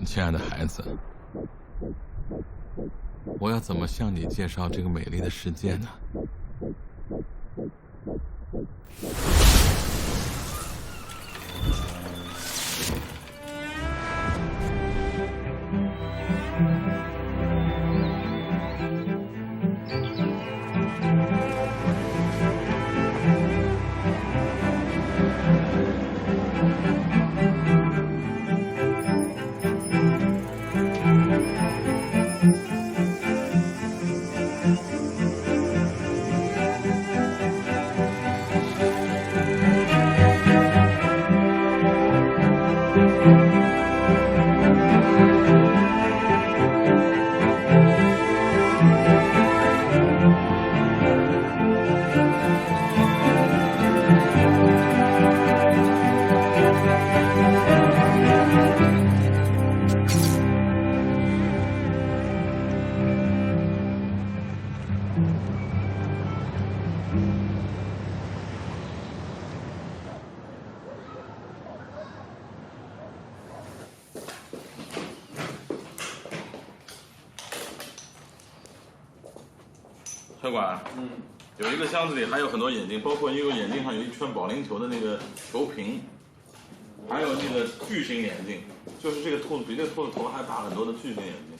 亲爱的孩子，我要怎么向你介绍这个美丽的世界呢？客官，有一个箱子里还有很多眼镜，包括一个眼镜上有一圈保龄球的那个球屏，还有那个巨型眼镜，就是这个兔子比这个兔子头还大很多的巨型眼镜。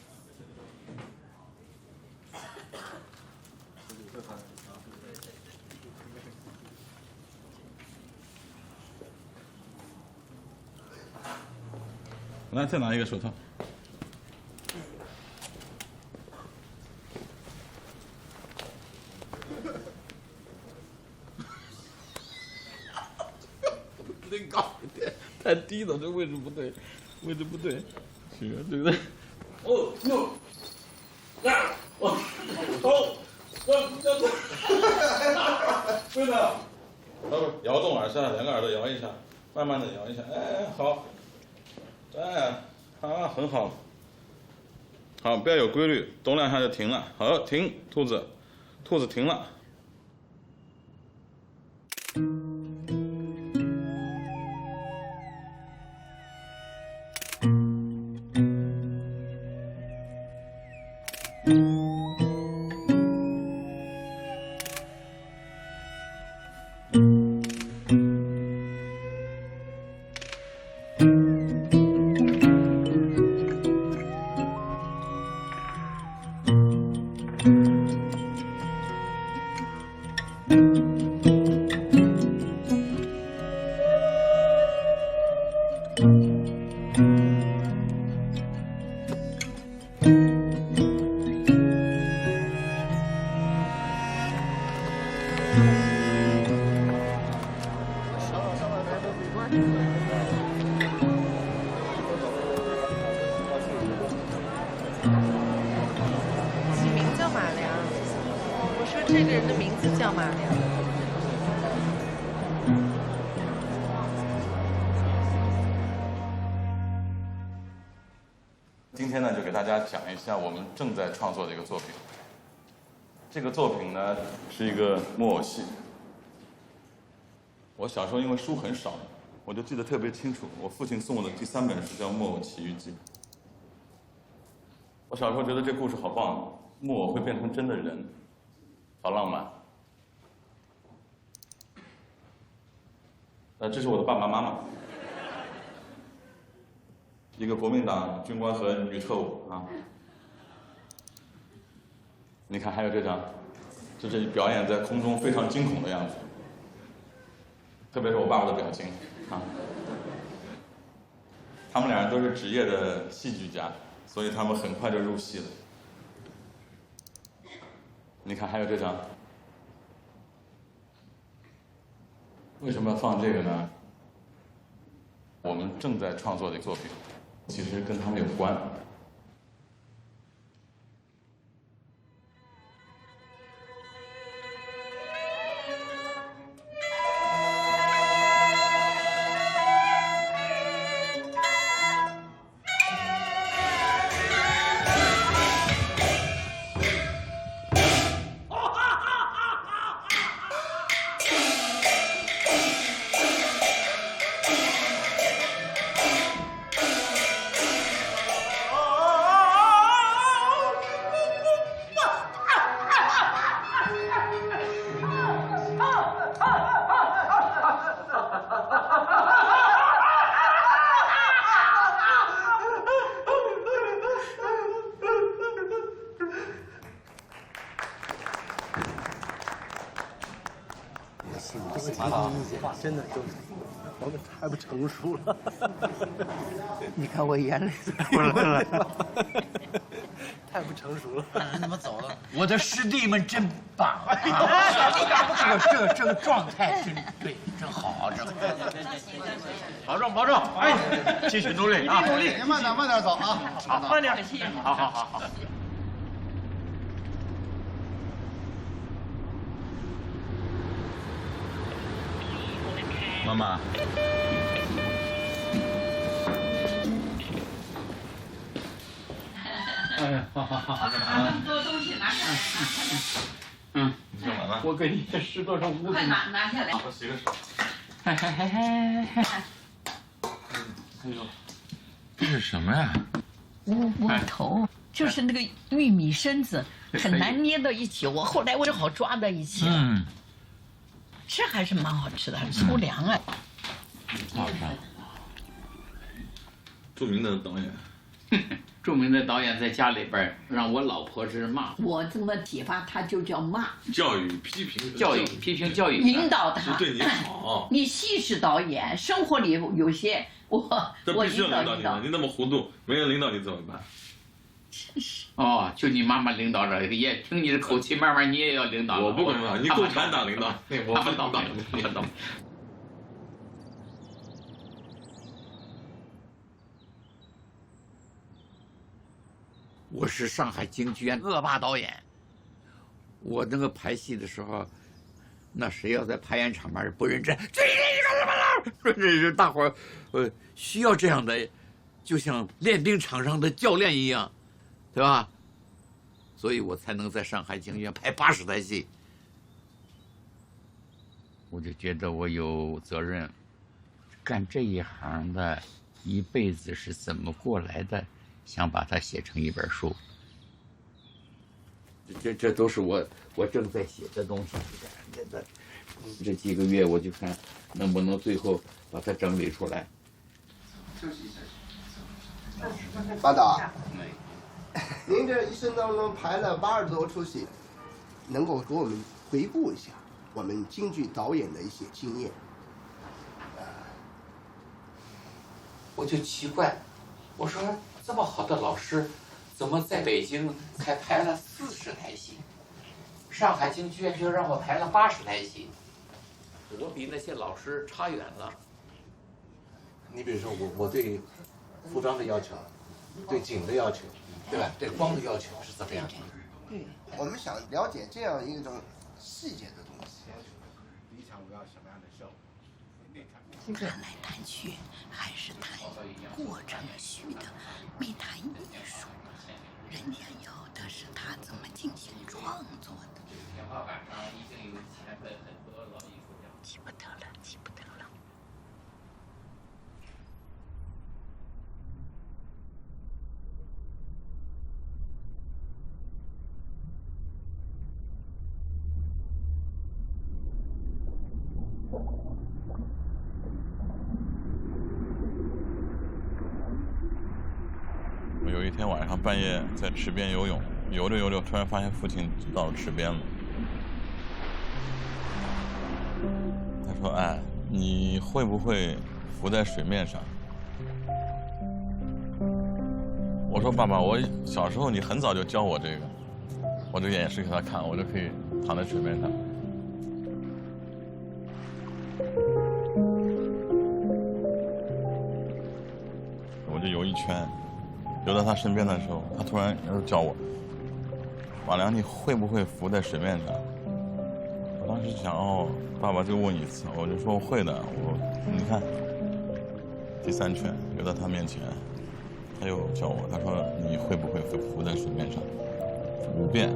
来，再拿一个手套。得高一点，太低了，这位置不对，位置不对，是对不对？哦哟，呀，哦，对的，摇动耳扇，两个耳朵摇一下，慢慢的摇一下，哎，好，哎，啊，很好，好，不要有规律，动两下就停了，好，停，兔子停了。起名叫马良，我说这个人的名字叫马良。今天呢，就给大家讲一下我们正在创作的一个作品。这个作品呢，是一个木偶戏。我小时候因为书很少，我就记得特别清楚。我父亲送我的第3本书叫《木偶奇遇记》。我小时候觉得这故事好棒，木偶会变成真的人，好浪漫。这是我的爸爸妈妈。一个国民党军官和女特务啊，你看还有这张，这是表演在空中非常惊恐的样子，特别是我爸爸的表情啊。他们俩人都是职业的戏剧家，所以他们很快就入戏了。你看还有这张，为什么要放这个呢？我们正在创作的作品。其实跟他们有关。真的，我们太不成熟了。你看我眼泪都出来了，太不成熟了。人怎么走了？我的师弟们真棒！这个状态真对，真好，真好。保重保重，哎，继续努力啊！努力，您慢点走啊！好，慢点，好。妈妈。哎，好。多东西拿下来。你干嘛呢？我给你拾掇上屋子。快拿下来。我洗个手。哎呦，这是什么呀？窝头就是那个玉米身子，很难捏到一起。我后来只好抓到一起。吃还是蛮好吃的，很粗粮啊。好吃。著名的导演。著名的导演在家里边让我老婆是骂我这么体罚他就叫骂，教育批评批评教育，引导他。对你好。你戏是导演，生活里有些我必须要领导引导你，你那么糊涂，没人领导你怎么办？哦，就你妈妈领导着，也听你的口气，慢慢你也要领导了。我不领导，你共产党领导，我不领导，领导。我是上海京剧院恶霸导演，我那个排戏的时候，那谁要在排演场面不认真，这是大伙儿，需要这样的，就像练兵场上的教练一样，对吧？所以我才能在上海京剧院排80台戏。我就觉得我有责任，干这一行的，一辈子是怎么过来的。想把它写成一本书，这都是我正在写的东西。这几个月我就看能不能最后把它整理出来。班导，您这一生当中排了80多出戏，能够给我们回顾一下我们京剧导演的一些经验？我就奇怪，我说。这么好的老师，怎么在北京才排了40台戏？上海京剧院就让我排了80台戏，我比那些老师差远了。你比如说我对服装的要求，对景的要求，对吧？对光的要求是怎么样的？对，我们想了解这样一种细节的东西。第一场我要什么样的秀？谈来谈去还是谈过程虚的，没谈艺术。人家要的是他怎么进行创作的。天花板上已经有前辈很多老艺术家。记不得了。有一天晚上半夜在池边游泳，游着突然发现父亲到了池边了。他说：“哎，你会不会浮在水面上？”我说：“爸爸，我小时候你很早就教我这个。”我就演示给他看，我就可以躺在水面上。我就游一圈。游到他身边的时候，他突然又叫我：“马良，你会不会浮在水面上？”我当时想，哦，爸爸就问一次，我就说会的。你看，第3圈游到他面前，他又叫我，他说：“你会不会浮在水面上？”5遍。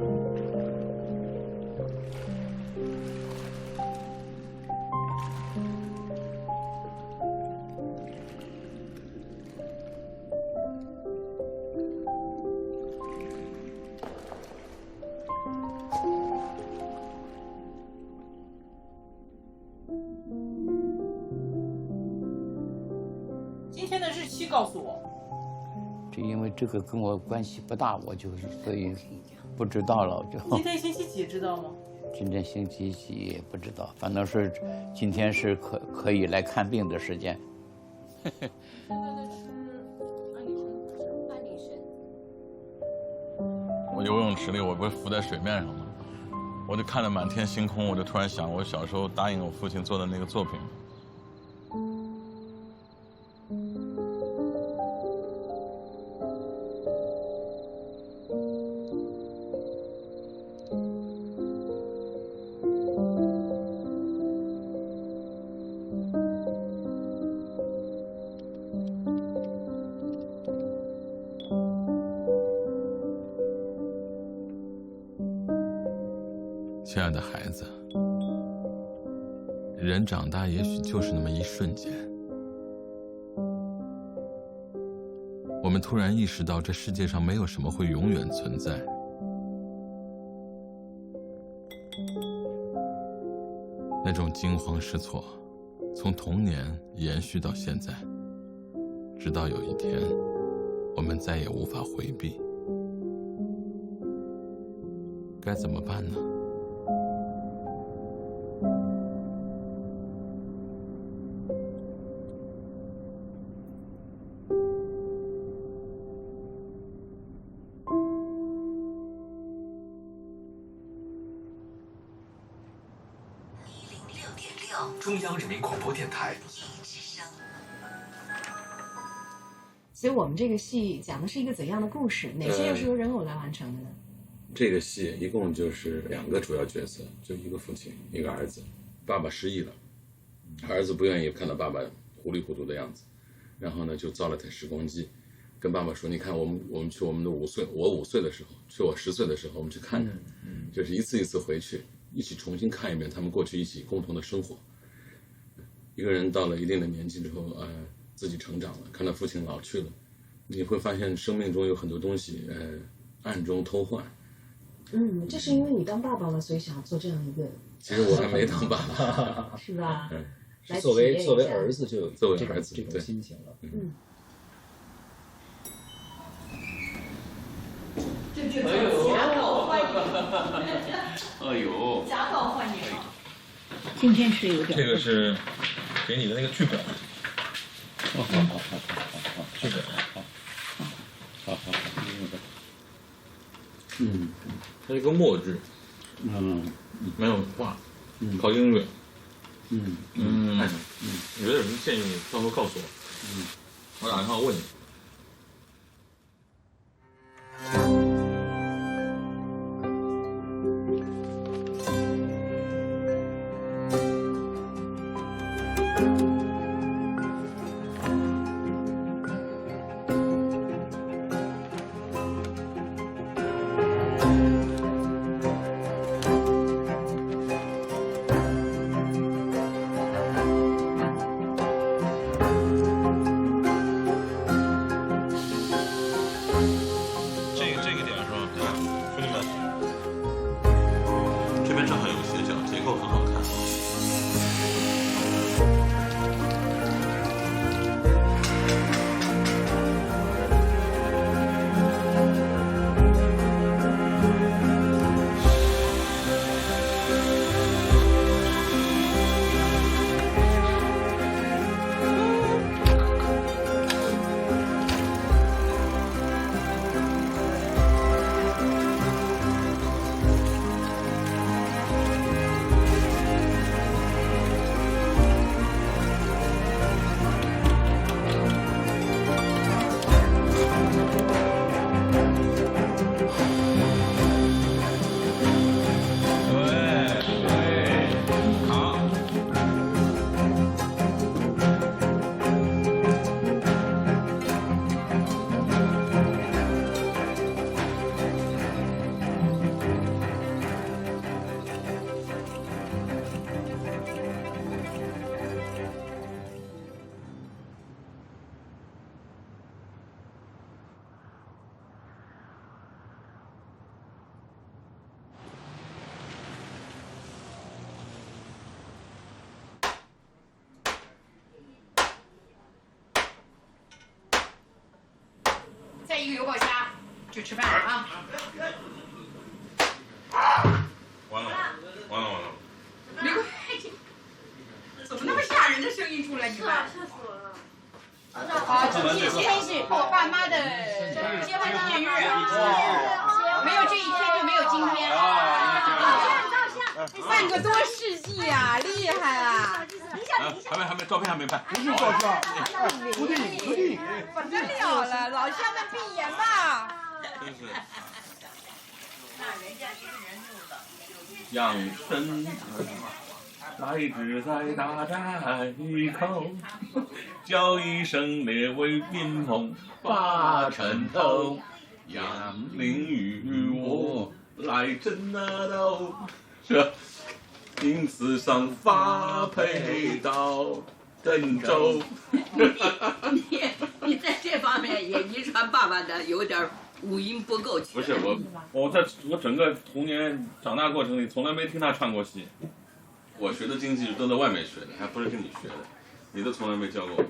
今天的日期告诉我。这因为这个跟我关系不大，我就是所以不知道了。就今天星期几知道吗？今天星期几也不知道，反正是今天是可以来看病的时间。我游泳池里，我不是浮在水面上吗？我就看着满天星空，我就突然想，我小时候答应我父亲做的那个作品。亲爱的孩子，人长大也许就是那么一瞬间，我们突然意识到这世界上没有什么会永远存在。那种惊慌失措，从童年延续到现在，直到有一天，我们再也无法回避。该怎么办呢？中央人民广播电台。所以我们这个戏讲的是一个怎样的故事？哪些又是由人偶来完成的呢？这个戏一共就是2个主要角色，就一个父亲，一个儿子。爸爸失忆了，儿子不愿意看到爸爸糊里糊涂的样子，然后呢就造了台时光机，跟爸爸说：“你看，我们去我们的5岁，我5岁的时候，去我10岁的时候，我们去看看，就是一次一次回去，一起重新看一遍他们过去一起共同的生活。一个人到了一定的年纪之后，自己成长了，看到父亲老去了，你会发现生命中有很多东西，暗中偷换。这是因为你当爸爸了，所以想要做这样一个。其实我还没当爸爸，是吧？是作为儿子就有作为儿子这种心情了。这夹道欢迎。哎呦，夹道欢迎。今天是有点。这个是给你的那个剧本。剧本。它是一个默剧。没有画，靠音乐。你觉得有什么建议？到时候告诉我。我打电话问你。再一个油爆虾就吃饭了啊！完了，完了完了！没关系，怎么那么吓人的声音出来？你们？吓死我了！啊，今天是我爸妈的结婚纪念日，没有这一天就没有今天。半个多世纪啊，厉害啊！还没，照片还没拍。不是照相，徒弟，不得了了，老乡们闭眼吧。真是。那人家一个人养生来自在大寨口，叫一声列位宾朋把城头，杨凌与我来争那斗，这金丝上发配到郑州。你在这方面也遗传爸爸的有点五音不够全。不是我在我整个童年长大过程里，从来没听他唱过戏。我学的京剧都在外面学的，还不是跟你学的，你都从来没教过我。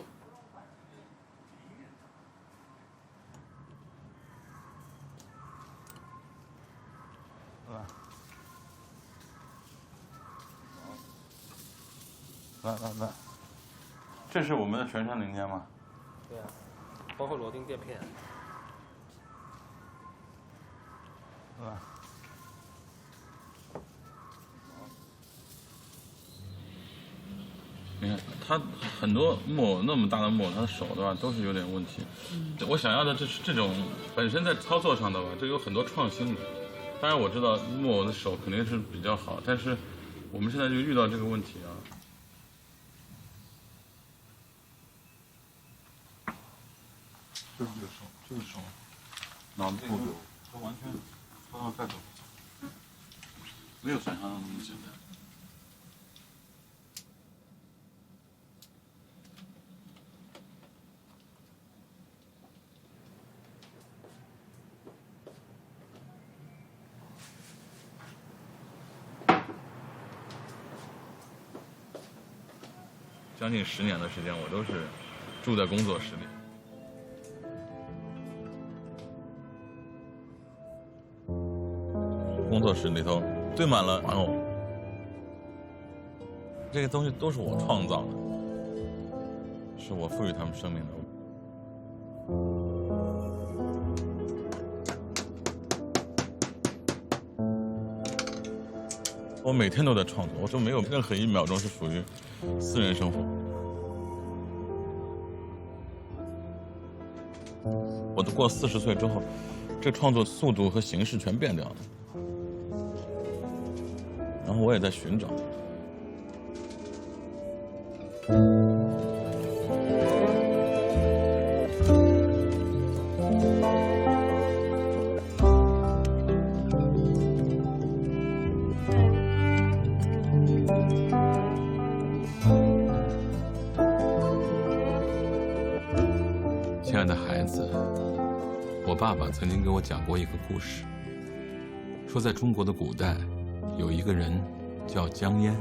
来，这是我们的全身零件吗？对啊，包括螺钉垫片。你看他很多木偶那么大的木偶，他的手对吧都是有点问题。我想要的就是这种本身在操作上的吧，这有很多创新的。当然我知道木偶的手肯定是比较好，但是我们现在就遇到这个问题啊。就是这个手，脑子里头它完全操作带走，没有想象中那么简单。将近10年的时间，我都是住在工作室里。工作室里头堆满了玩偶，这些东西都是我创造的，是我赋予他们生命的。我每天都在创作，我就没有任何1秒钟是属于私人生活。我都过40岁之后，这创作速度和形式全变掉了。然后我也在寻找。亲爱的孩子，我爸爸曾经给我讲过一个故事，说在中国的古代，有一个人叫江淹。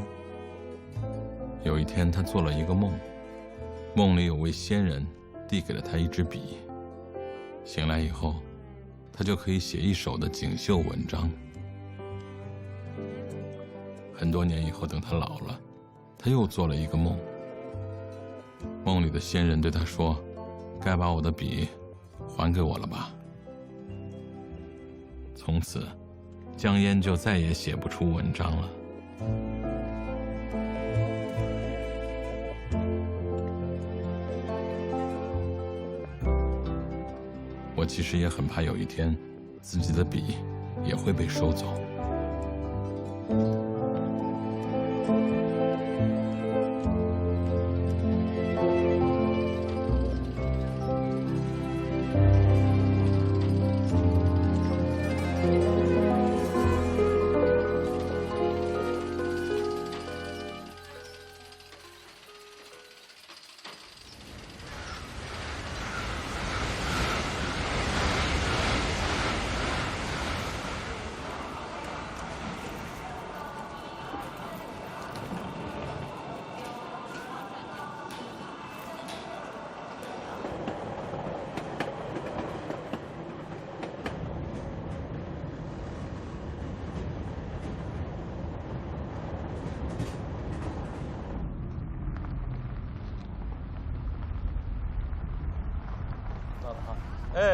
有一天，他做了一个梦，梦里有位仙人递给了他一支笔，醒来以后，他就可以写一首的锦绣文章。很多年以后，等他老了，他又做了一个梦，梦里的仙人对他说：“该把我的笔还给我了吧。”从此，江淹就再也写不出文章了。我其实也很怕有一天，自己的笔也会被收走。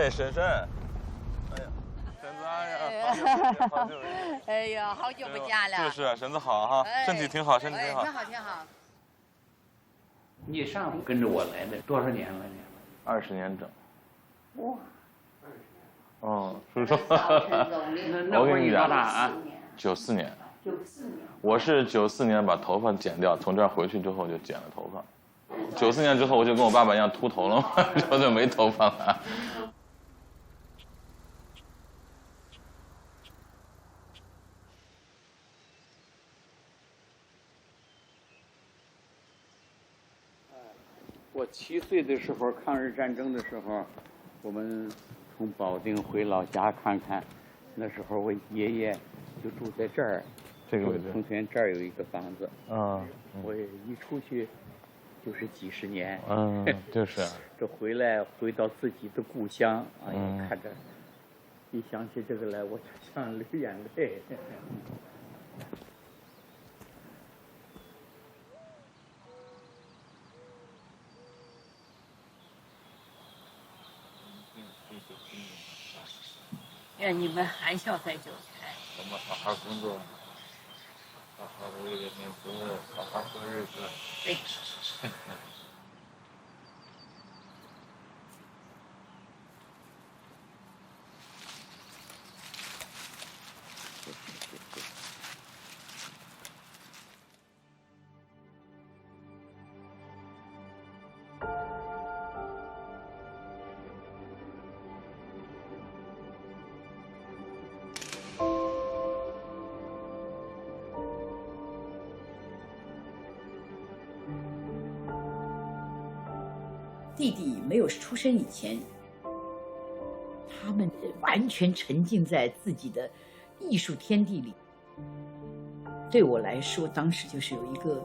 哎，婶婶，哎呀，婶子，哎呀，好久不见，哎呀，好久不见了。就是婶子好哈，身体挺好，身体挺好。挺好挺好。你上午跟着我来的多少年了呢？20年整。哇。哦，叔叔，那会儿你多大啊？94年。94年。我是94年把头发剪掉，从这儿回去之后就剪了头发。94年之后我就跟我爸爸一样秃头了嘛，我就没头发了。我7岁的时候，抗日战争的时候，我们从保定回老家看看。那时候我爷爷就住在这儿，这个位置。从前这儿有一个房子。我也一出去就是几十年。就是。这回到自己的故乡，哎呀，看着，一想起这个来，我就想流眼泪。愿你们含笑再久财。我们好好工作，好好为人民服务，好好过日子。对。弟弟没有出生以前，他们完全沉浸在自己的艺术天地里。对我来说，当时就是有一个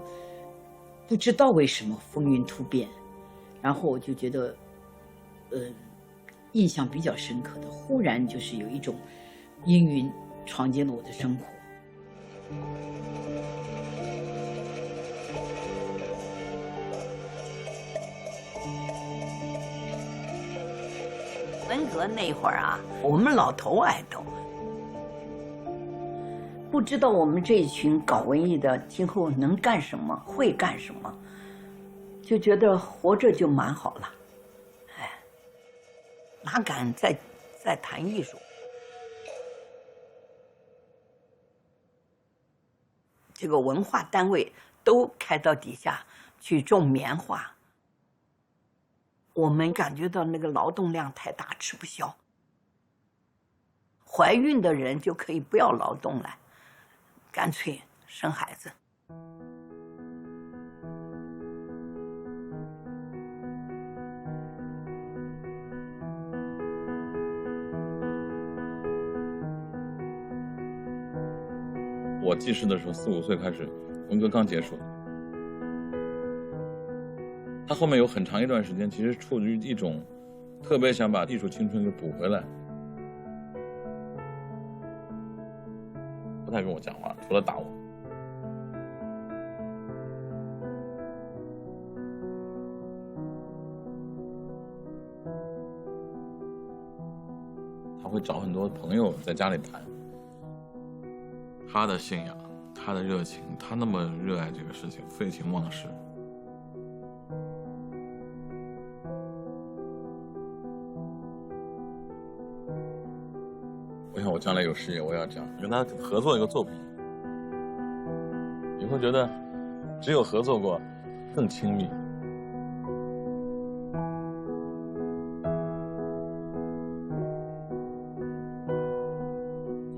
不知道为什么风云突变，然后我就觉得，印象比较深刻的，忽然就是有一种阴云闯进了我的生活。文革那会儿啊，我们老头爱斗，不知道我们这一群搞文艺的今后能干什么，会干什么，就觉得活着就蛮好了，哎，哪敢再谈艺术？这个文化单位都开到底下去种棉花。我们感觉到那个劳动量太大，吃不消。怀孕的人就可以不要劳动了，干脆生孩子。我记事的时候4、5岁开始，文革刚结束。他后面有很长一段时间，其实处于一种特别想把艺术青春给补回来，不太跟我讲话，除了打我。他会找很多朋友在家里谈他的信仰，他的热情，他那么热爱这个事情，废寝忘食。我想我将来有事业，我要这样跟他合作一个作品，你会觉得只有合作过更亲密。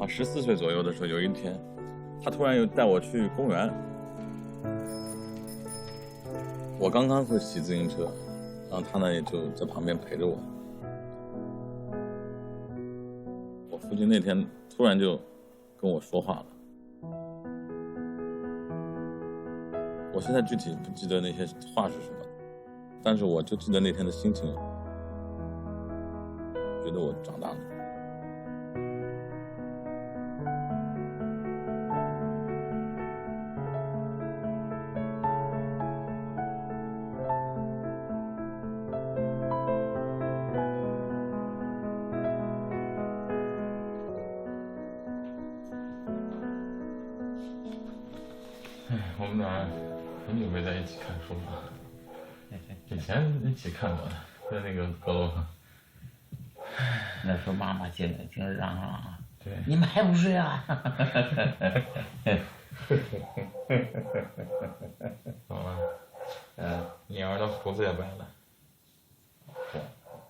14岁左右的时候，有一天，他突然又带我去公园。我刚刚会骑自行车，然后他呢也就在旁边陪着我。我父亲那天突然就跟我说话了。我现在具体不记得那些话是什么，但是我就记得那天的心情，觉得我长大了。我们俩很久没在一起看书了，以前一起看过的，在那个阁楼上。那时候妈妈进来听着嚷嚷，对，你们还不睡啊？好了，你儿的胡子也白了。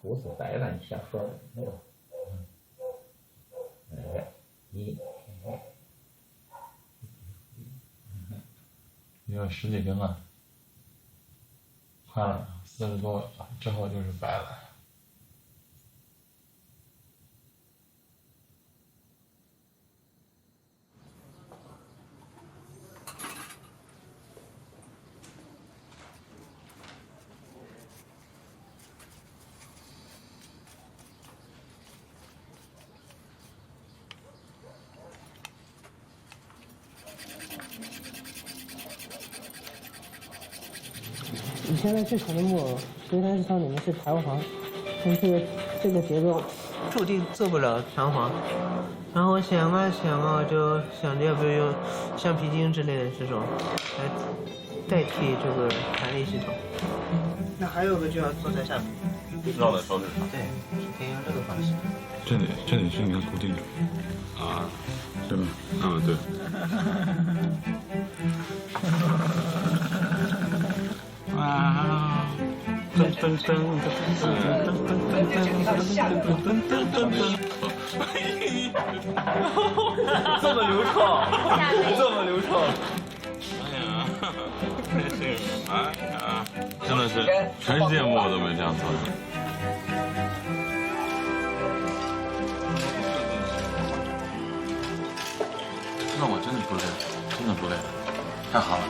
胡子白了，你瞎说的。你有10几斤了，快了，40多之后就是白了。你现在这场的木偶虽然到里面是弹簧，但是这个节奏注定做不了弹簧。然后我想啊想啊，我就想着要不要用橡皮筋之类的这种来代替这个弹力系统。那还有个就要坐在下面，绕在手指上。对，可以用这个方式。这里是应该固定的。啊，对吧？啊，对。啊！噔噔噔噔噔噔这么流畅，这么流畅。哎呀，真是，哎呀，真的是全世界木偶都没这样做的。那我真的不累，真的不累，太好了，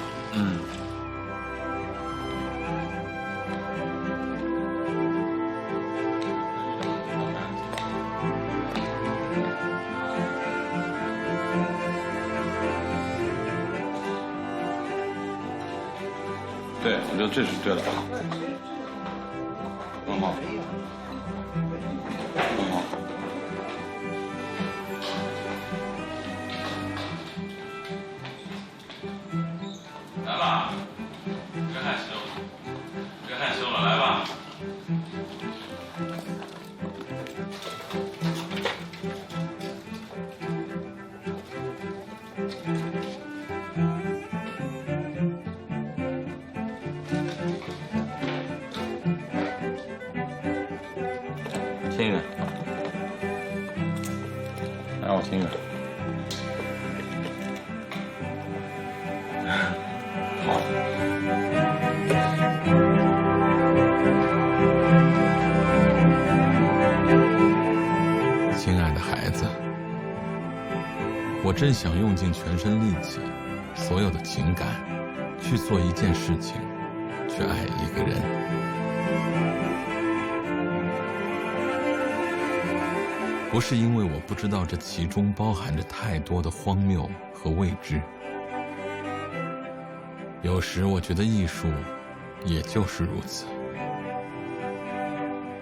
对，我觉得这是对的，很好，很好。来吧，别害羞，别害羞了，来吧。亲一个，来，我亲一个。好。亲爱的孩子，我真想用尽全身力气，所有的情感，去做一件事情，去爱一个人。不是因为我不知道这其中包含着太多的荒谬和未知。有时我觉得艺术也就是如此，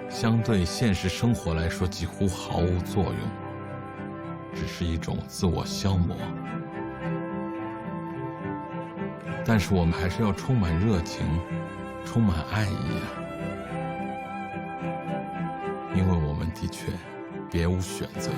相对现实生活来说几乎毫无作用，只是一种自我消磨。但是我们还是要充满热情，充满爱意啊，因为我们的确别无选择。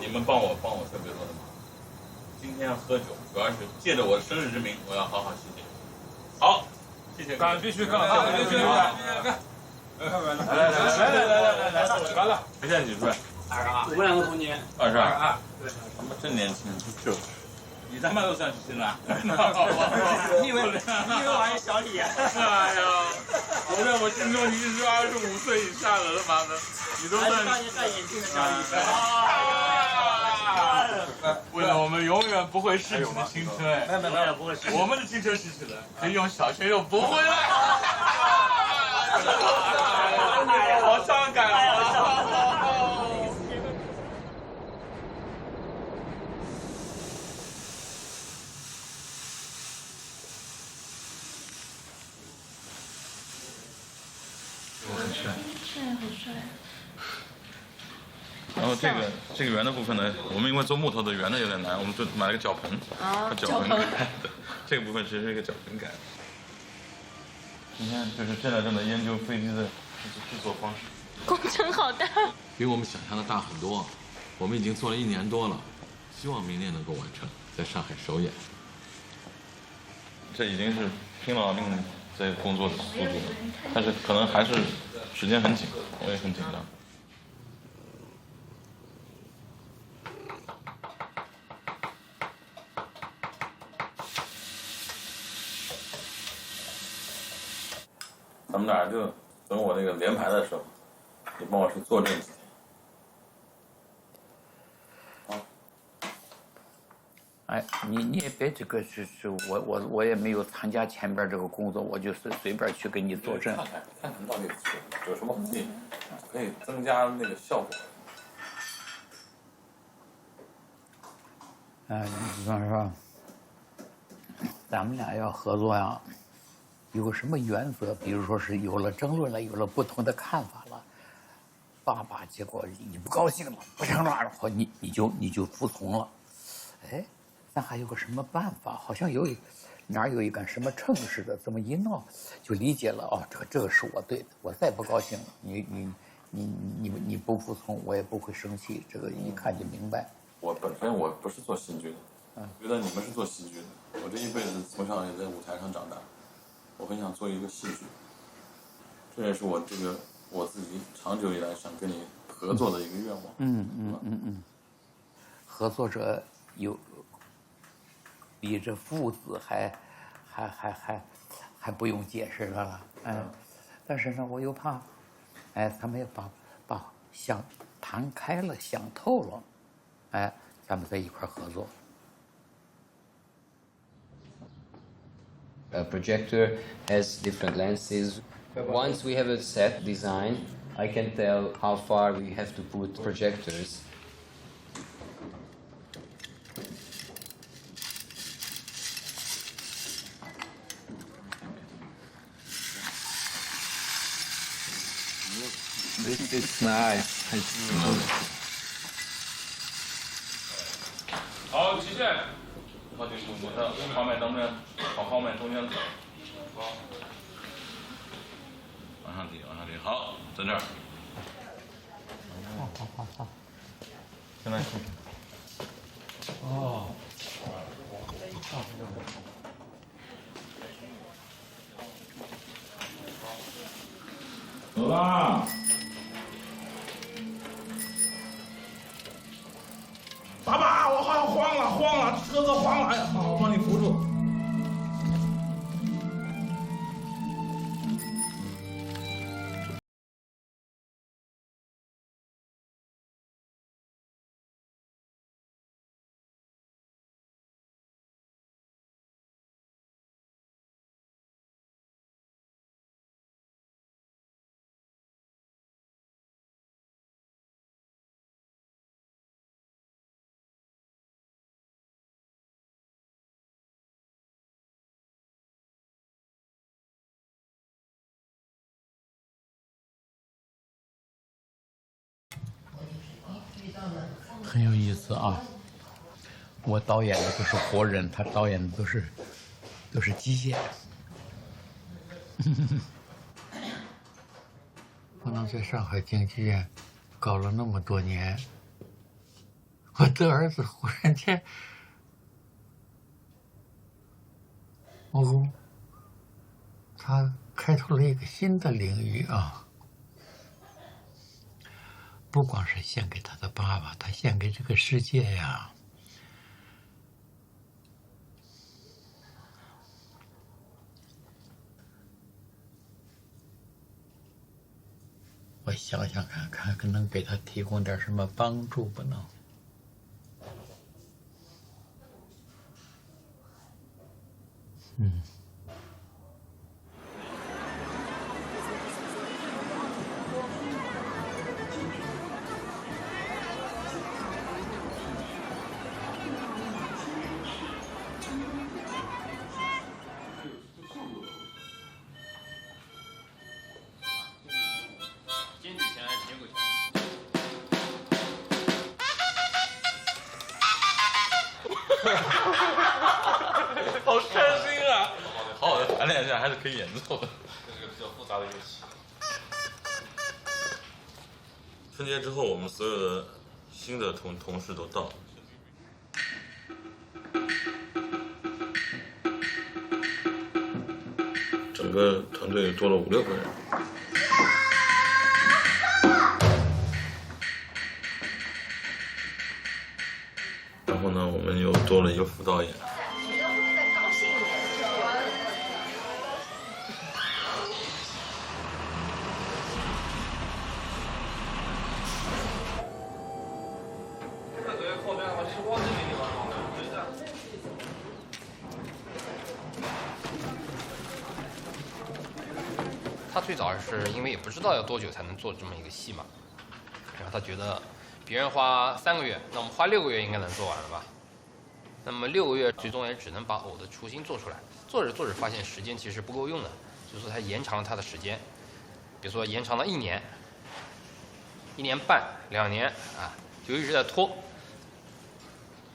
你们帮我特别多的忙。今天要喝酒，主要是借着我的生日之名，我要好好谢谢。好，谢谢。干，必须干！必须干！干！来，干了！谁现在几岁？22。我们2个同年。22。对。他妈真年轻，就是。你他妈都算是了。你以为我还小你？哎呀，我在我心中你是25岁以下的，他妈的，你都算。当年戴眼镜的小李。为了我们永远不会逝去的青春，没有不会逝去。我们的青春逝去了，可以用小鲜肉不会了。好伤感啊！很帅，帅，好帅。然后这个圆的部分呢，我们因为做木头的圆的有点难，我们就买了个脚盆，脚盆盖的。这个部分其实是一个脚盆盖。今天就是现在正在研究飞机的制作方式。工程好大，比我们想象的大很多。我们已经做了1年多了，希望明年能够完成，在上海首演。这已经是拼了命在工作的速度了，但是可能还是时间很紧，我也很紧张。咱们俩就等我那个连排的时候，你帮我去坐正几天。哎，你也别这个是我也没有参加前边这个工作，我就是随便去给你坐正。看看到底有什么可以增加那个效果。哎，你比方说，咱们俩要合作呀，有什么原则？比如说是有了争论了，有了不同的看法了，爸爸结果你不高兴了，不成了，然后你就服从了，哎。咱还有个什么办法？好像哪有一杆什么秤似的，这么一闹就理解了。哦，这个是我对的，我再不高兴，你不服从，我也不会生气。这个一看就明白。我本身我不是做戏剧的，觉得你们是做戏剧的。我这一辈子从小也在舞台上长大，我很想做一个戏剧。这也是我自己长久以来想跟你合作的一个愿望。合作者有。比这父子还不用解释了，但是呢，我又怕，他们也把想谈开了，想透了，咱们在一块合作。A projector has different lenses. Once we have a set design, I can tell how far we have to put projectors. This is nice. 好，极限，靠近主模特，画面能不能往后面中间走？往上提，好，在这儿。好。现在是。哦。走啦！爸爸，我好像慌了，车子慌了，哎呀，好，我帮你扶住。很有意思啊！我导演的都是活人，他导演的都是机械。我能在上海京剧院搞了那么多年，我的儿子忽然间，他开拓了一个新的领域啊！不光是献给他的爸爸，他献给这个世界呀。我想想看，看能给他提供点什么帮助不能？肩举前还是肩骨前？好开心啊！好好的弹两下，还是可以演奏的。这是个比较复杂的乐器。春节之后，我们所有的新的同事都到了。整个团队多了5、6个人。然后呢，我们又多了一个副导演。觉得会不会再高兴一点？这个靠边，我吃光这个地方，就是这样。他最早是因为也不知道要多久才能做这么一个戏嘛，然后他觉得别人花3个月，那我们花6个月应该能做完了吧？那么6个月最终也只能把偶的雏形做出来。做着做着发现时间其实不够用的，就是说他延长了他的时间，比如说延长了1年、1年半、2年啊，就一直在拖。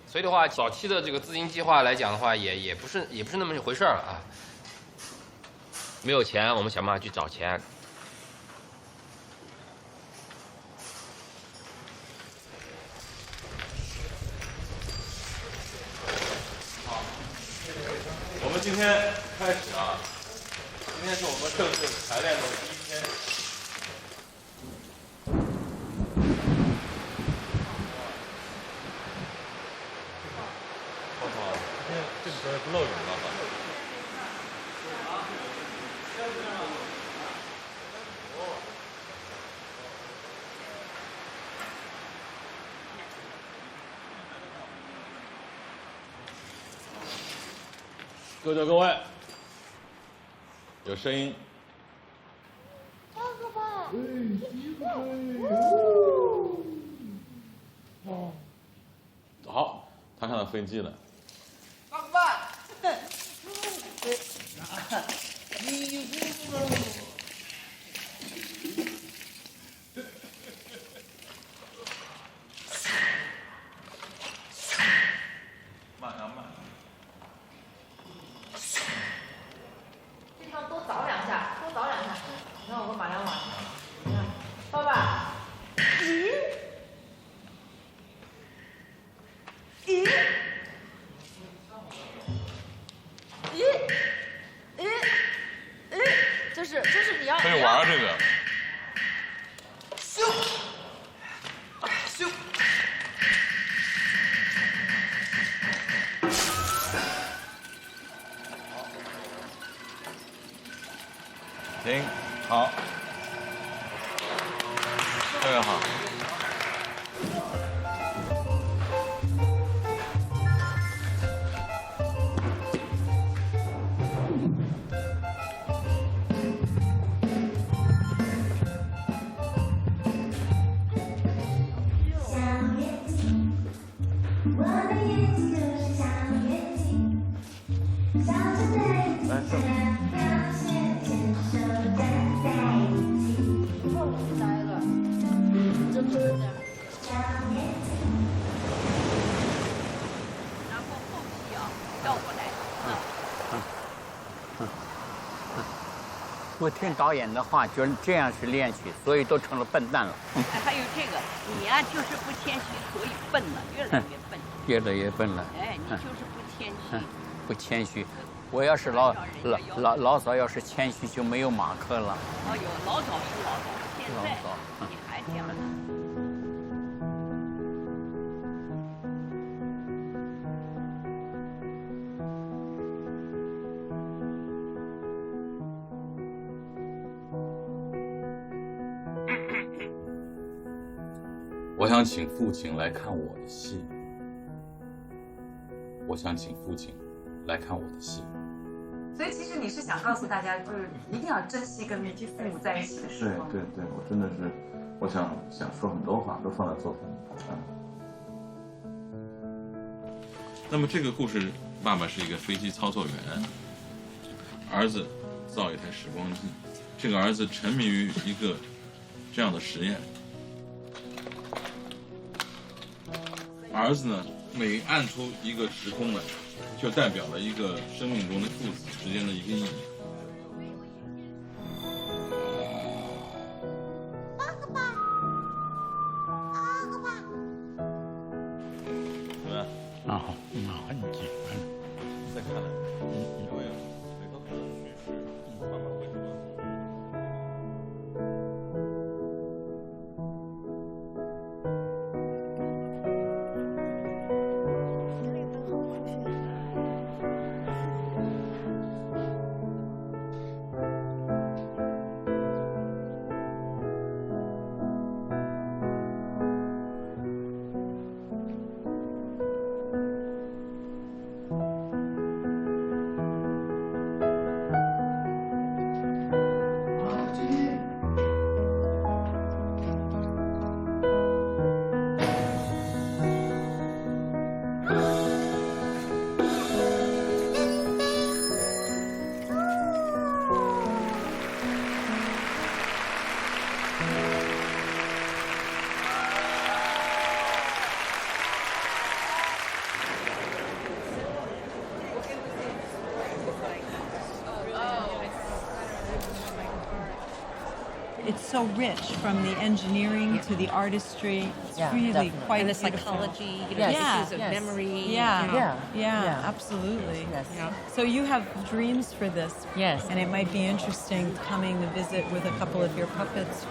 所以的话，早期的这个资金计划来讲的话，也不是那么一回事儿啊。没有钱，我们想办法去找钱。我们今天开始啊，今天是我们正式排练的第1天。我操，今天这个时候不露人了吧？各就各位，有声音。好，他看到飞机了。爸爸，慢啊慢。地方多凿2下，多凿2下。你看我跟马良瓦，你看，爸爸，就是你要。可以玩啊这个。咻，咻。停，好，特别好。来，这么。我听导演的话，觉得这样是练习，所以都成了笨蛋了。还有这个，你呀、就是不谦虚，所以笨了，越来越笨。越来越笨了。哎，你就是不谦虚。不谦虚，我要是老早要是谦虚，就没有马克了。哦哟，老早是老早，现在你还这样呢。我想请父亲来看我的戏。我想请父亲来看我的戏。所以其实你是想告诉大家，就是一定要珍惜跟父母在一起的时光。对，我真的是，我想说很多话，都放在作品里。那么这个故事，爸爸是一个飞机操作员，儿子造一台时光机，这个儿子沉迷于一个这样的实验。儿子呢，每按出一个时空来，就代表了一个生命中的父子之间的一个意义。那好，很紧张。再看来，因为每个故事叙事慢慢会什么？It's so rich, from the engineering to the artistry. It's really definitely. quite And the beautiful. psychology, issues of memory. Yeah, absolutely. Yes. So you have dreams for this. Yes. And it might be interesting coming to visit with a couple of your puppets.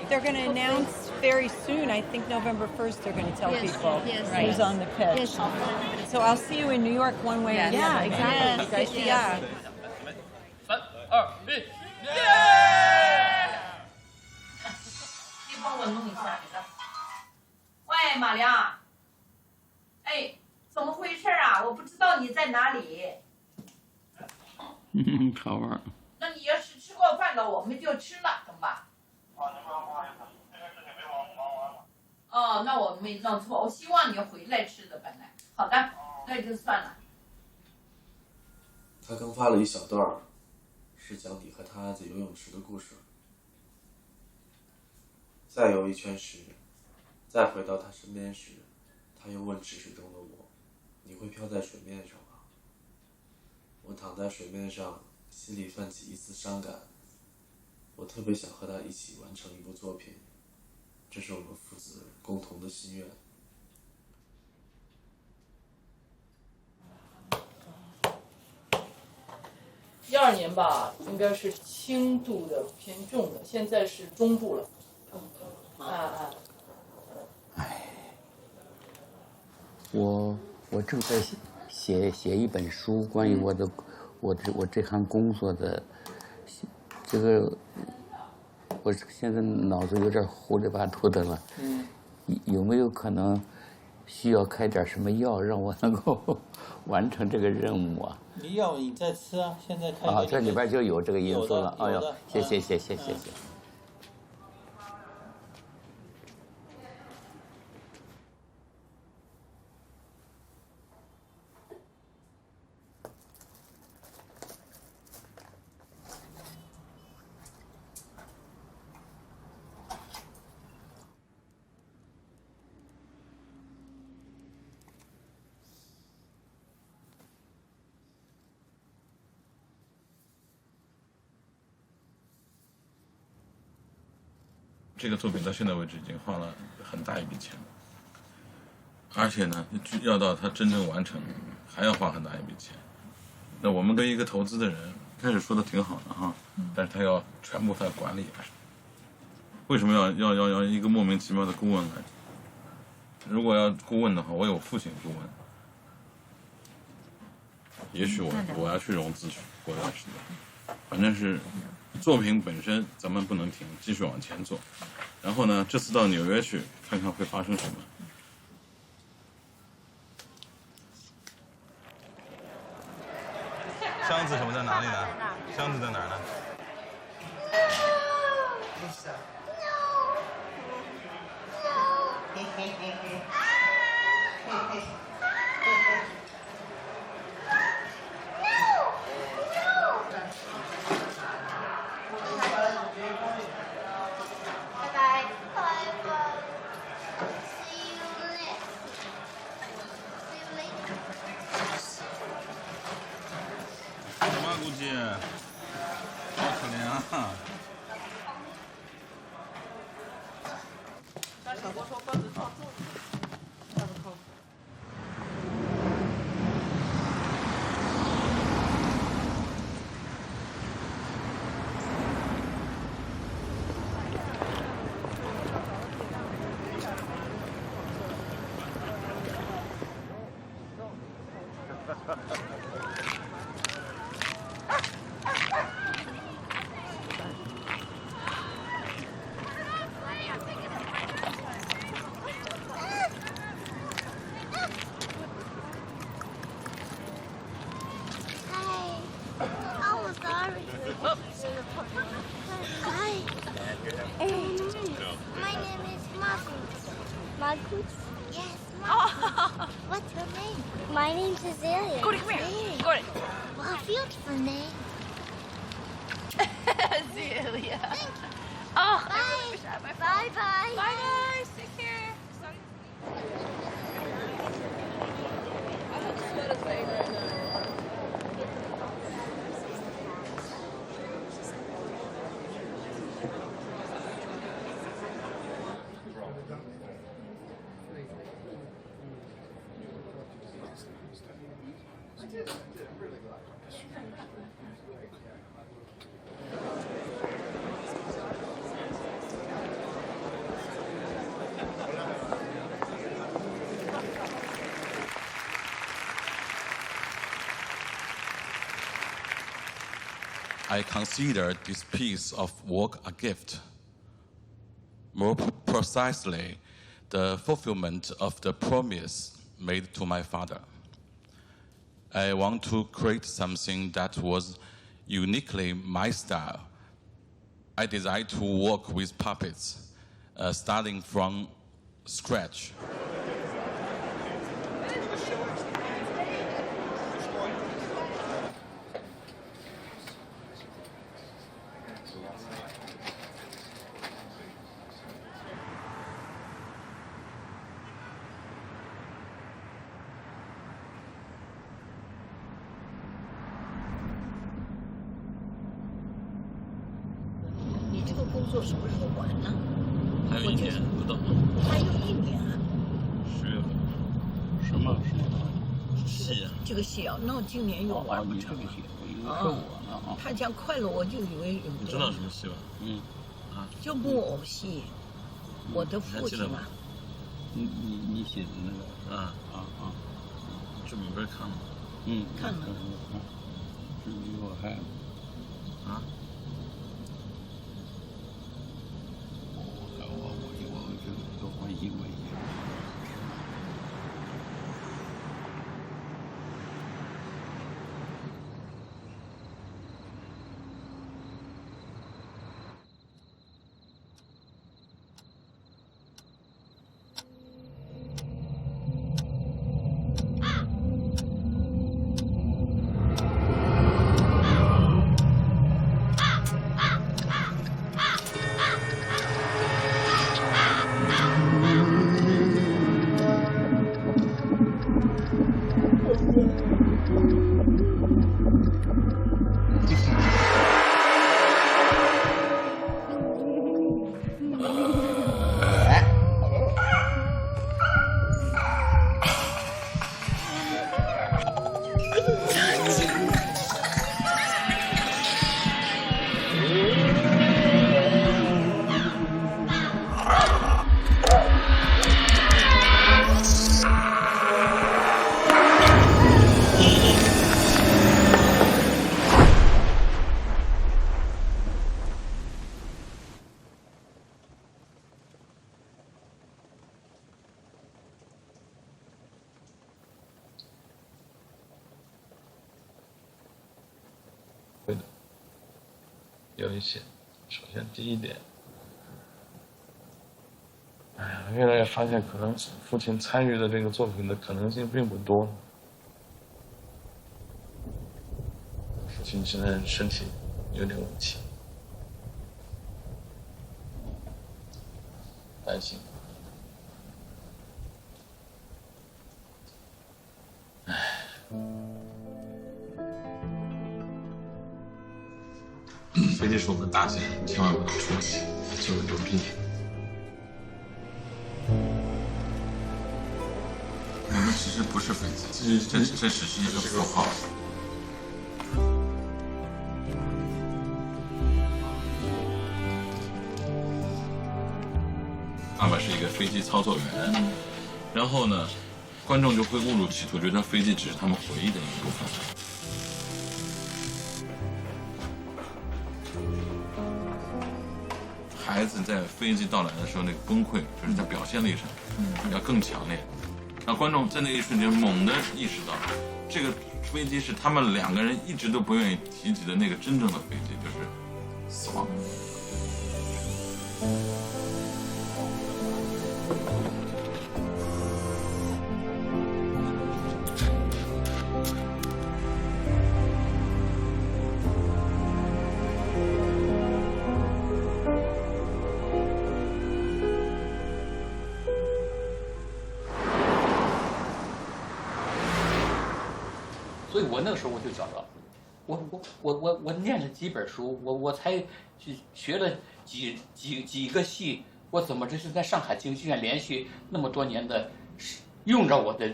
They're going to announce very soon, I think November 1st, they're going to tell people who's on the pitch. So I'll see you in New York one way or another. Exactly. Yeah. 3、2、1，你帮我弄一下这个。喂，马良。哎，怎么回事啊？我不知道你在哪里。好玩。那你要是吃过饭了，我们就吃了，懂吧？哦，那我没弄错，我希望你回来吃的，本来。好的，那就算了。他刚发了一小段，是讲你和他在游泳池的故事。再游一圈时，再回到他身边时，他又问池水中的我：“你会漂在水面上吗？”我躺在水面上，心里泛起一丝伤感。我特别想和他一起完成一部作品，这是我们父子共同的心愿。12年吧，应该是轻度的偏重的，现在是中度了。我正在写一本书，关于我这项工作的这个，我现在脑子有点糊里巴涂的了。有没有可能需要开点什么药，让我能够完成这个任务啊？药你在吃啊，现在开啊，这里边就有这个因素了。哎呦，谢谢。这个作品到现在为止已经花了很大一笔钱，而且呢，要到它真正完成，还要花很大一笔钱。那我们跟一个投资的人开始说的挺好的哈，但是他要全部在管理。为什么要一个莫名其妙的顾问来？如果要顾问的话，我有父亲顾问，也许我要去融资去过段时间，反正是作品本身咱们不能停，继续往前走。然后呢，这次到纽约去看看会发生什么。箱子什么在哪里呢？箱子在哪儿呢？什么估计？好可怜啊！把小锅说关子放住，下不扣。Marcus? Yes, Marcus. What's your name? My name's Azalea. Cody, come here. Cody. What a beautiful name. Azalea. Thank you. Oh, Bye. Bye, Bye. Bye, guys. Take care. I consider this piece of work a gift. More precisely, the fulfillment of the promise made to my father. I want to create something that was uniquely my style. I decided to work with puppets, starting from scratch.作什么时候完呢？还有1年不到。还有1年啊？10月份。什么戏啊？这个戏啊，那今年又完不成了。他讲快乐，我就以为。你知道什么戏吧？就木偶戏，我的父亲啊。你写的那个这本不是看了？看了。这比我还。我以为。有一些。首先第一点，哎呀，越来越发现可能父亲参与的这个作品的可能性并不多。父亲现在身体有点问题，担心。唉。飞机是我们的大件，千万不能出问题，就有屁。我们其实不是飞机，这只是一个符号。爸爸是一个飞机操作员，然后呢，观众就会误入歧途，觉得飞机只是他们回忆的一部分。孩子在飞机到来的时候那个崩溃，就是在表现力上，要更强烈。让观众在那一瞬间猛地意识到，这个飞机是他们两个人一直都不愿意提及的那个真正的飞机，就是死亡。所以我那个时候我就觉得，我念了几本书，我才去学了几个戏，我怎么这是在上海京剧院连续那么多年的用着我的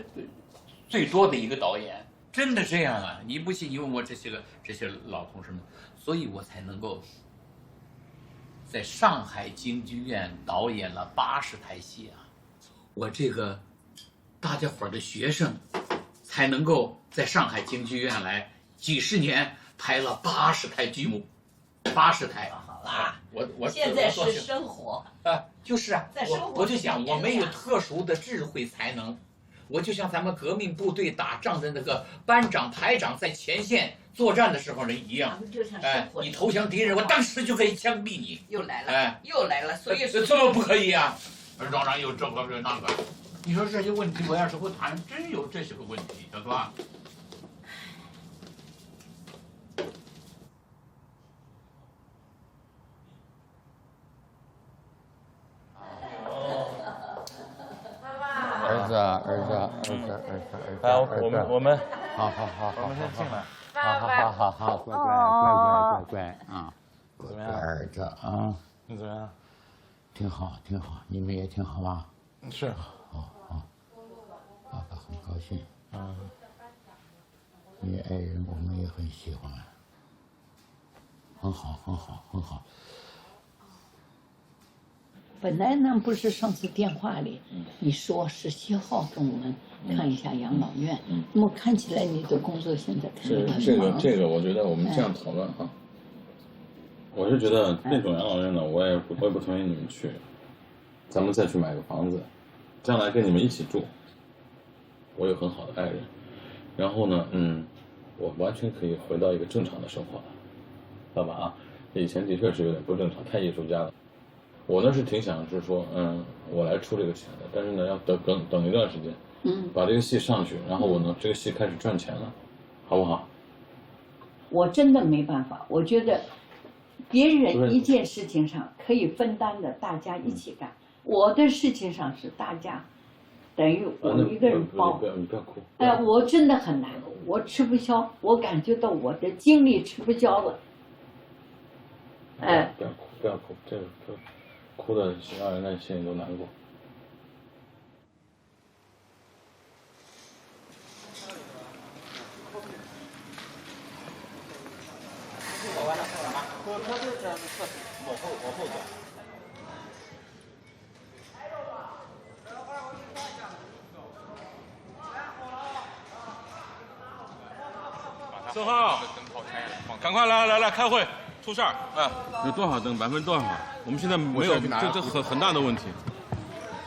最多的一个导演，真的这样啊？你不信你问我这些老同事们，所以我才能够在上海京剧院导演了80台戏啊，我这个大家伙的学生。才能够在上海京剧院来几十年排了80台剧目，80台。好啦，我现在是生活啊，就是啊，在生活我就想我没有特殊的智慧才能，我就像咱们革命部队打仗的那个班长排长在前线作战的时候人一样。哎，你投降敌人，我当时就可以枪毙你。又来了，哎，又来了，所以说这么不可以啊？当然有这个有那个。你说这些问题，我要是会谈，真有这些个问题，对吧？儿子，来，我们，好，我们先进来。好，乖啊，乖儿子啊，你怎么样？挺好，你们也挺好吧？是。爸爸很高兴。你爱人我们也很喜欢。很好。本来呢，不是上次电话里你说17号中午看一下养老院，那么看起来你的工作现在肯定很忙。这个，我觉得我们这样讨论哈，我是觉得那种养老院呢，我也不同意你们去，咱们再去买个房子，将来跟你们一起住。我有很好的爱人，然后呢，我完全可以回到一个正常的生活了，爸爸啊，以前的确是有点不正常，太艺术家了。我呢是挺想是说，我来出这个钱的，但是呢要等一段时间，把这个戏上去，然后我呢这个戏开始赚钱了，好不好？我真的没办法，我觉得别人一件事情上可以分担的，大家一起干。我的事情上是大家。等于我一个人包，你不要哭。我真的很难，我吃不消，我感觉到我的精力吃不消了。不要哭，这个哭的让人心里都难过。他就这样子侧往后走。4号，赶快来开会，出事儿！有多少灯？百分之多少？我们现在没有，这很大的问题，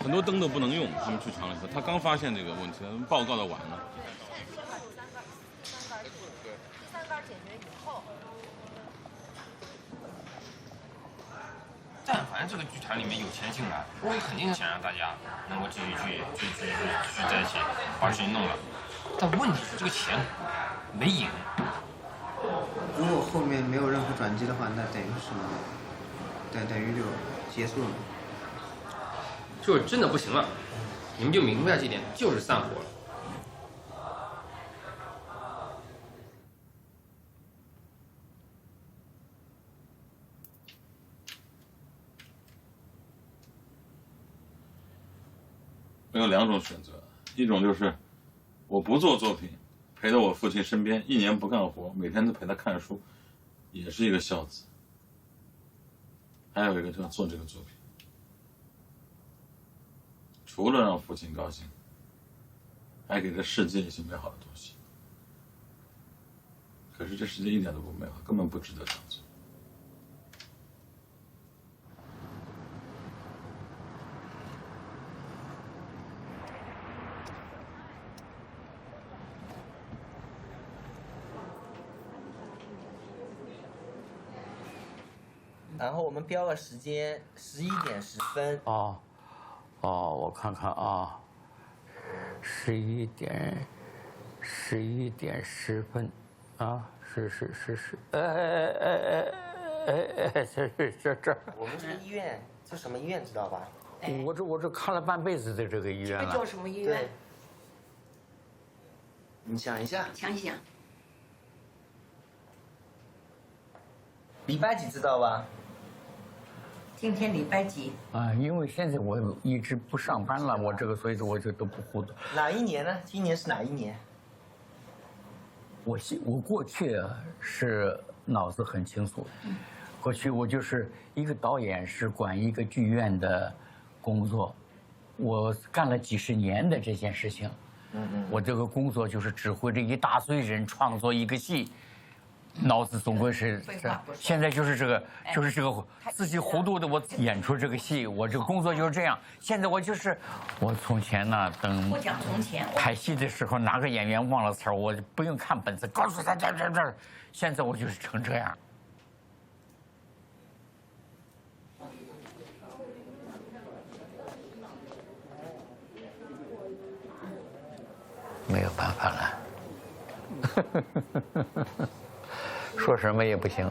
很多灯都不能用。他们去厂里头，他刚发现这个问题，报告的晚了。三杆解决以后，但凡这个剧团里面有钱进来，我肯定想让大家能够继续聚在一起，把事情弄了。但问题是这个钱没赢。如果后面没有任何转机的话，那等于什么？等于就结束了。就是真的不行了，你们就明白这点，就是散伙了。有2种选择，一种就是我不做作品，陪在我父亲身边，1年不干活，每天都陪他看书，也是一个孝子。还有一个就是做这个作品，除了让父亲高兴，还给这世界一些美好的东西。可是这世界一点都不美好，根本不值得这样做。然后我们标个时间，11点10分。哦，我看看啊，11点10分，啊，是，这。我们这个医院叫什么医院知道吧？我这看了半辈子的这个医院了。这叫什么医院？你想一下。想一想。礼拜几知道吧？今天礼拜几？啊，因为现在我一直不上班了，我这个所以说我就都不糊涂。哪一年呢？今年是哪一年？我过去是脑子很清楚，过去我就是一个导演，是管一个剧院的工作，我干了几十年的这件事情。我这个工作就是指挥着一大堆人创作一个戏。脑子总归是这，现在就是这个自己糊涂的，我演出这个戏，我这个工作就是这样。现在我从前呢，等不讲从前，排戏的时候哪个演员忘了词儿，我不用看本子，告诉他这。现在我就是成这样。没有办法了。说什么也不行，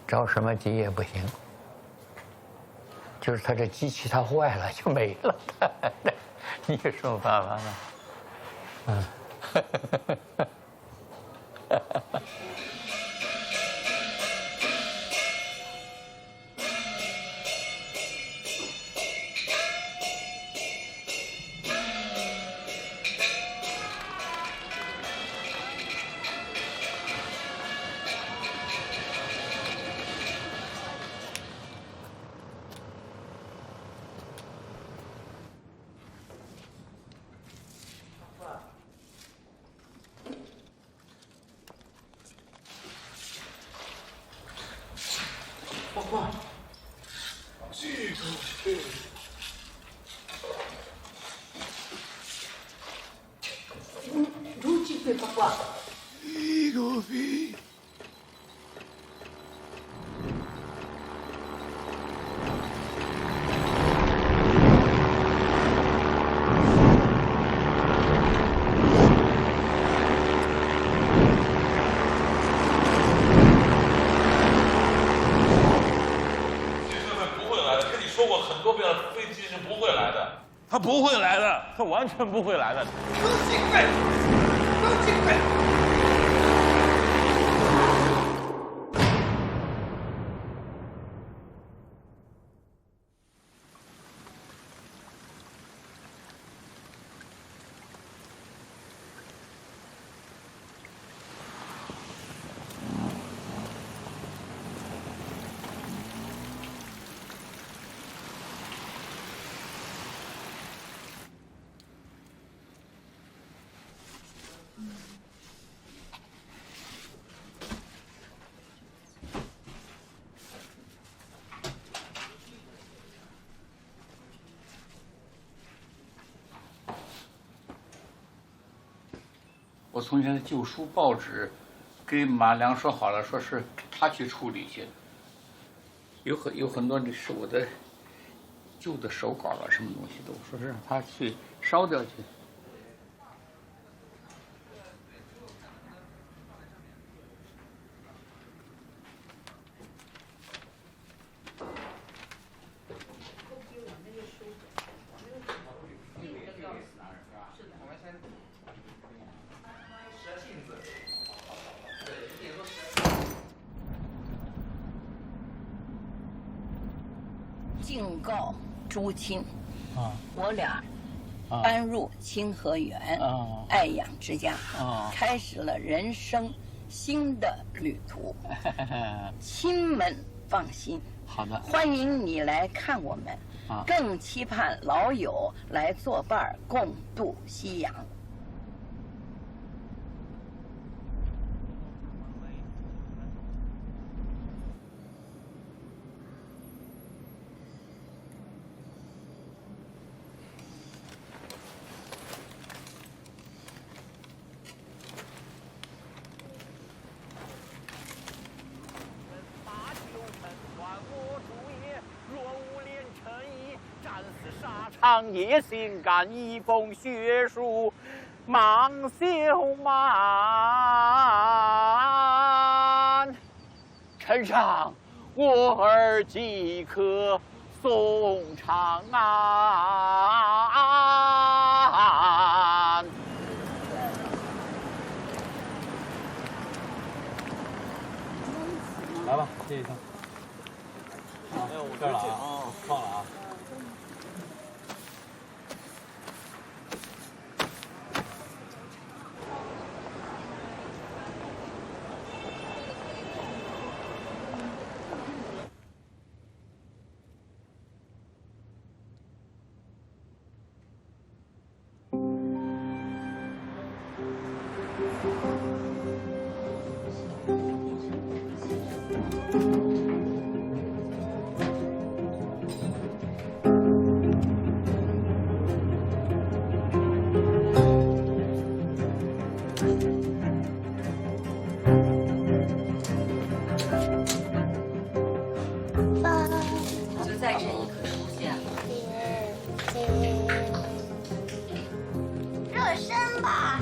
着什么急也不行，就是他这机器它坏了就没了，你有什么办法呢？他不会来的，他完全不会来的。有机会，有机会。我从前的旧书报纸，跟马良说好了，说是他去处理去。有很多是我的旧的手稿啊，什么东西都说是让他去烧掉去。敬告诸亲，我俩搬入清河园爱养之家，开始了人生新的旅途。亲们放心，好的，欢迎你来看我们，更期盼老友来作伴共度夕阳。也心甘一封血书，mang siêu man。臣上，我儿即可送长安。来吧，这一趟。好，这儿了啊，放了啊。就在这一刻出现了。热身吧。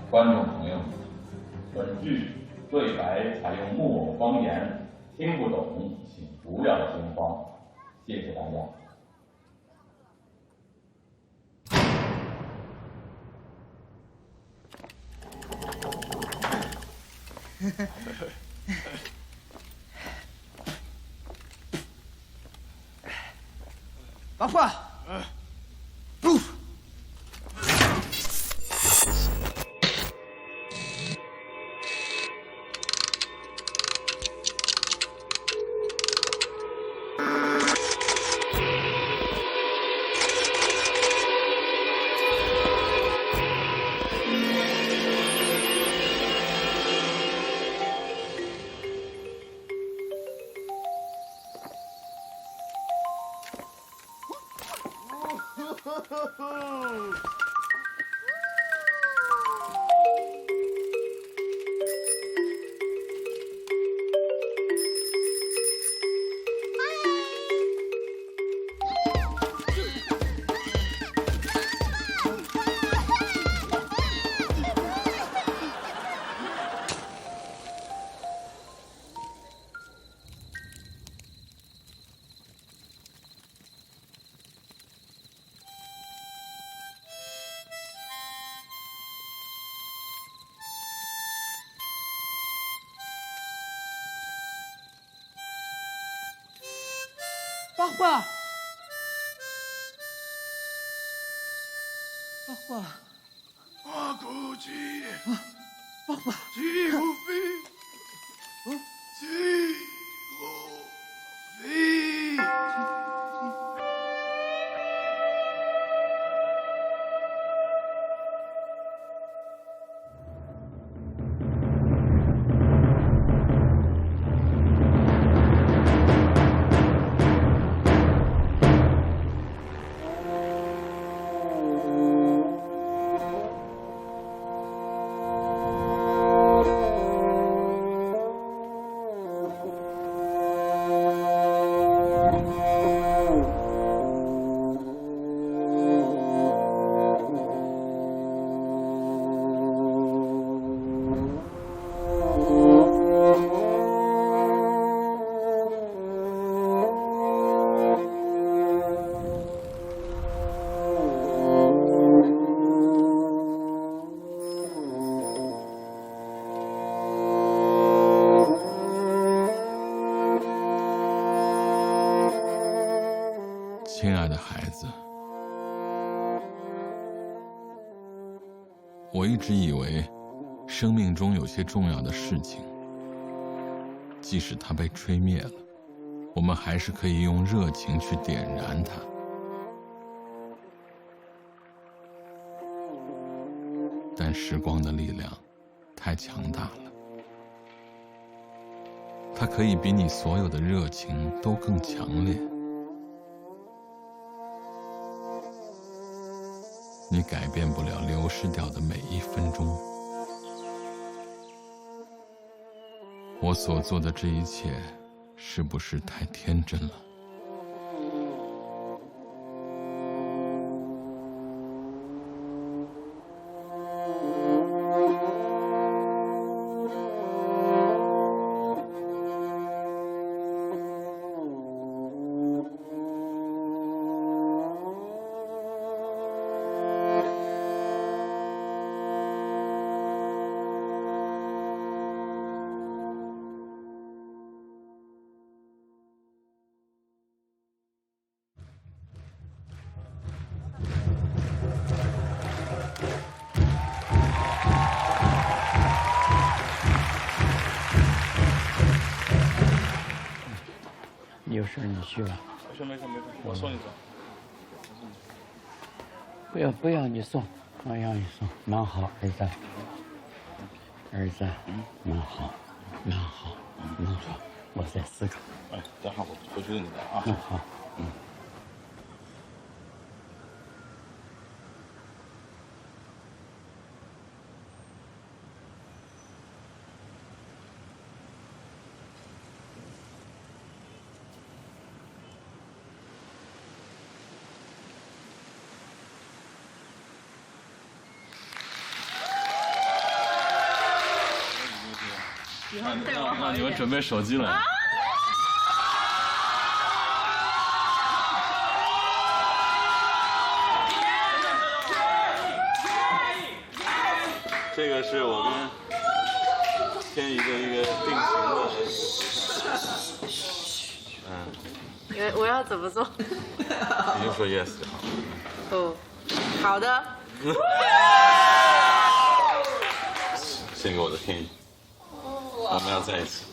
观众朋友们，本剧对白采用木偶方言，听不懂请不要惊慌，谢谢大家。老婆，不。爸爸，爸爸，我估计，爸爸，几乎飞，几乎飞。亲爱的孩子，我一直以为，生命中有些重要的事情，即使它被吹灭了，我们还是可以用热情去点燃它。但时光的力量太强大了，它可以比你所有的热情都更强烈。你改变不了流失掉的每一分钟。我所做的这一切，是不是太天真了？有事你去吧。没事，我送你走。不要你送，我让你送，蛮好，儿子，蛮好，我再思考。哎，等会儿我回去跟你聊啊。好，让你们准备手机了。这个是我跟天一个定情的，我要怎么做？你就说 yes 就好。哦，好的。献给我的天意，我们要在一起。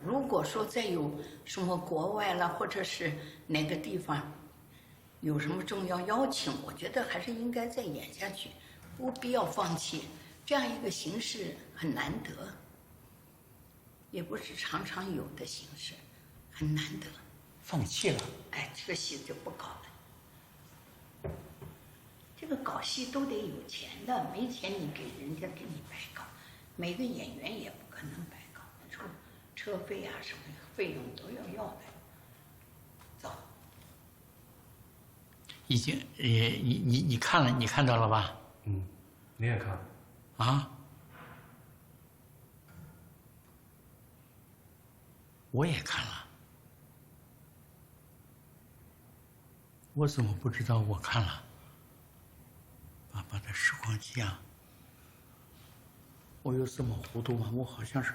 如果说再有什么国外了，或者是哪个地方有什么重要邀请，我觉得还是应该再演下去，不必要放弃。这样一个形式很难得，也不是常常有的形式，很难得。放弃了？哎，这个戏就不搞了。这个搞戏都得有钱的，没钱你给人家给你白搞，每个演员也不可能白搞，车费啊什么费用都要的。走。已经，你看了，你看到了吧？嗯，你也看了。啊？我也看了。我怎么不知道我看了？爸爸的时光机啊！我有这么糊涂吗？我好像是。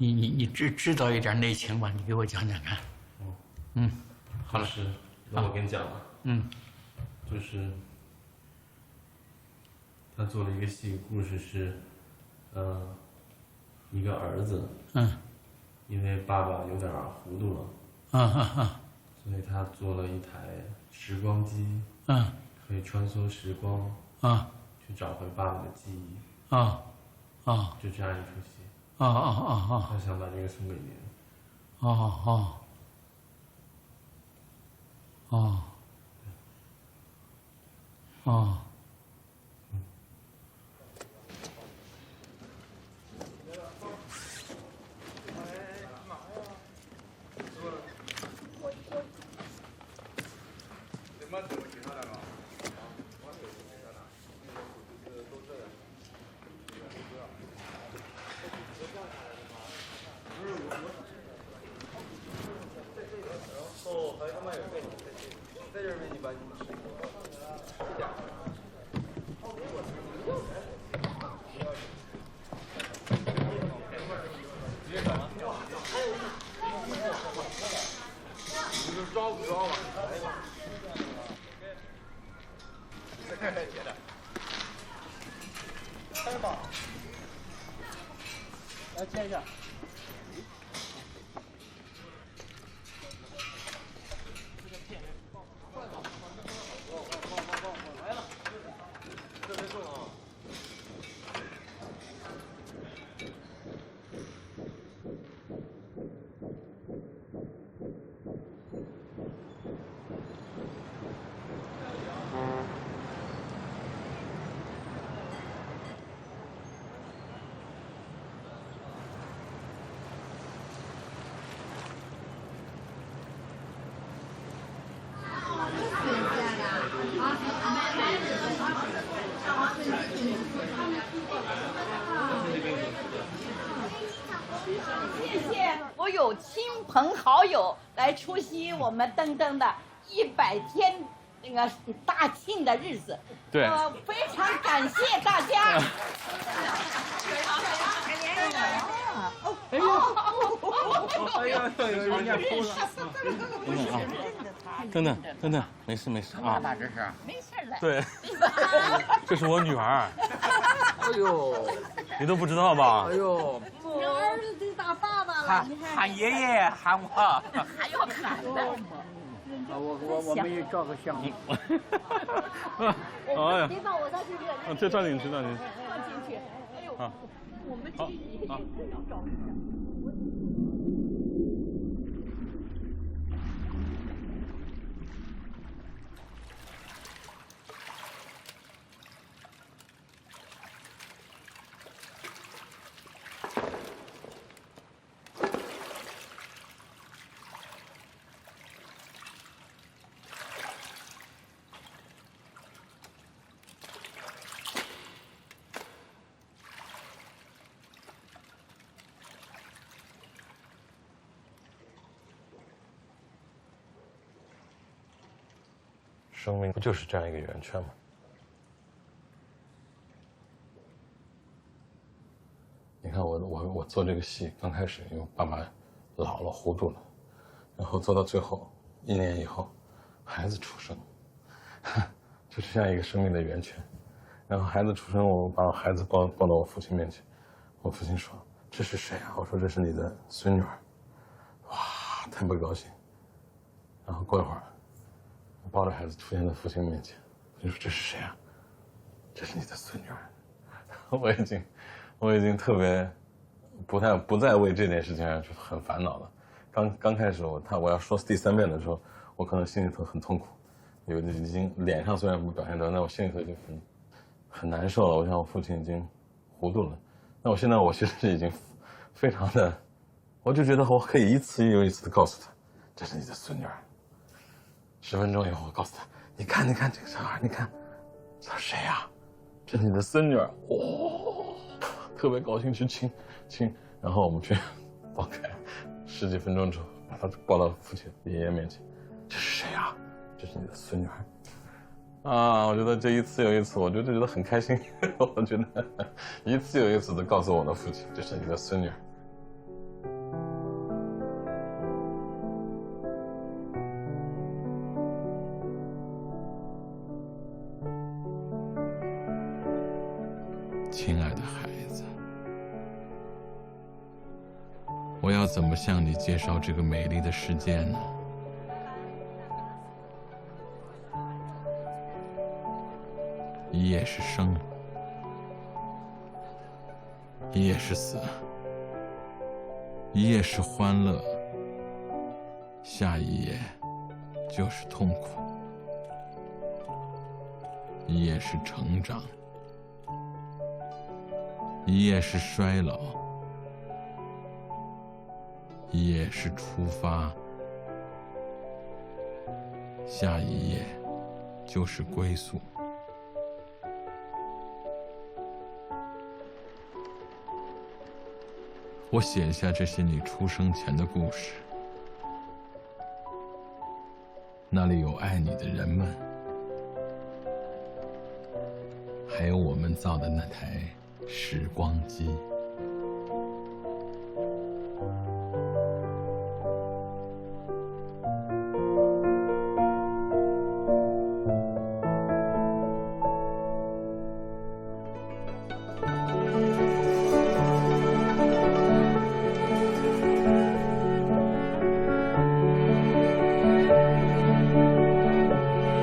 你知道一点内情吧？你给我讲讲看。嗯，好了。是，那我跟你讲吧。就是他做了一个戏，故事是，一个儿子，因为爸爸有点糊涂了，所以他做了一台时光机，可以穿梭时光，去找回爸爸的记忆，就这样一出戏。他想把这个送给您。后还他妈有这种，在这儿你把你们吃点。你们抓不抓吧？再看看别的。开吧。来签一下。来了，特别重啊。谢谢所有亲朋好友来出席我们登登的100天那个大庆的日子。对，非常感谢大家。哎呦，哎呦，人家哭了。等等，没事啊。大这是？没事的。对，这是我女儿。哎呦，你都不知道吧？哎呦，你儿子都当爸爸了，你看。喊爷爷，喊我。还要喊的。我们也照个相。哎呀，别放我上去热。这抓紧去。放进去。哎呦，啊，我们这里要照一下。生命不就是这样一个圆圈吗？你看我做这个戏刚开始，因为爸爸老了糊涂了，然后做到最后1年以后，孩子出生，就是像一个生命的圆圈。然后孩子出生，我把孩子抱到我父亲面前，我父亲说：“这是谁啊？”我说：“这是你的孙女儿。”哇，特别高兴。然后过一会儿。抱着孩子出现在父亲面前，我就说：“这是谁啊？”“这是你的孙女儿。”我已经特别不再为这件事情就很烦恼了。刚开始我要说第3遍的时候，我可能心里头很痛苦，已经脸上虽然不表现出来，但我心里头就很难受了。我想我父亲已经糊涂了。那我现在其实已经非常的，我就觉得我可以一次又一次的告诉他：“这是你的孙女儿。”10分钟以后，我告诉他：“你看这个小孩，你看，这是谁呀？这是你的孙女儿。”哦，特别高兴去亲，然后我们去抱开，10几分钟之后，把他抱到父亲爷爷面前：“这是谁呀？这是你的孙女儿。”啊，我觉得这一次又一次，我就觉得很开心。我觉得一次又一次的告诉我的父亲：“这是你的孙女儿。”亲爱的孩子，我要怎么向你介绍这个美丽的世界呢？一夜是生，一夜是死，一夜是欢乐，下一夜就是痛苦。一夜是成长，一夜是衰老，一夜是出发，下一夜就是归宿。我写下这些你出生前的故事，那里有爱你的人们，还有我们造的那台时光机。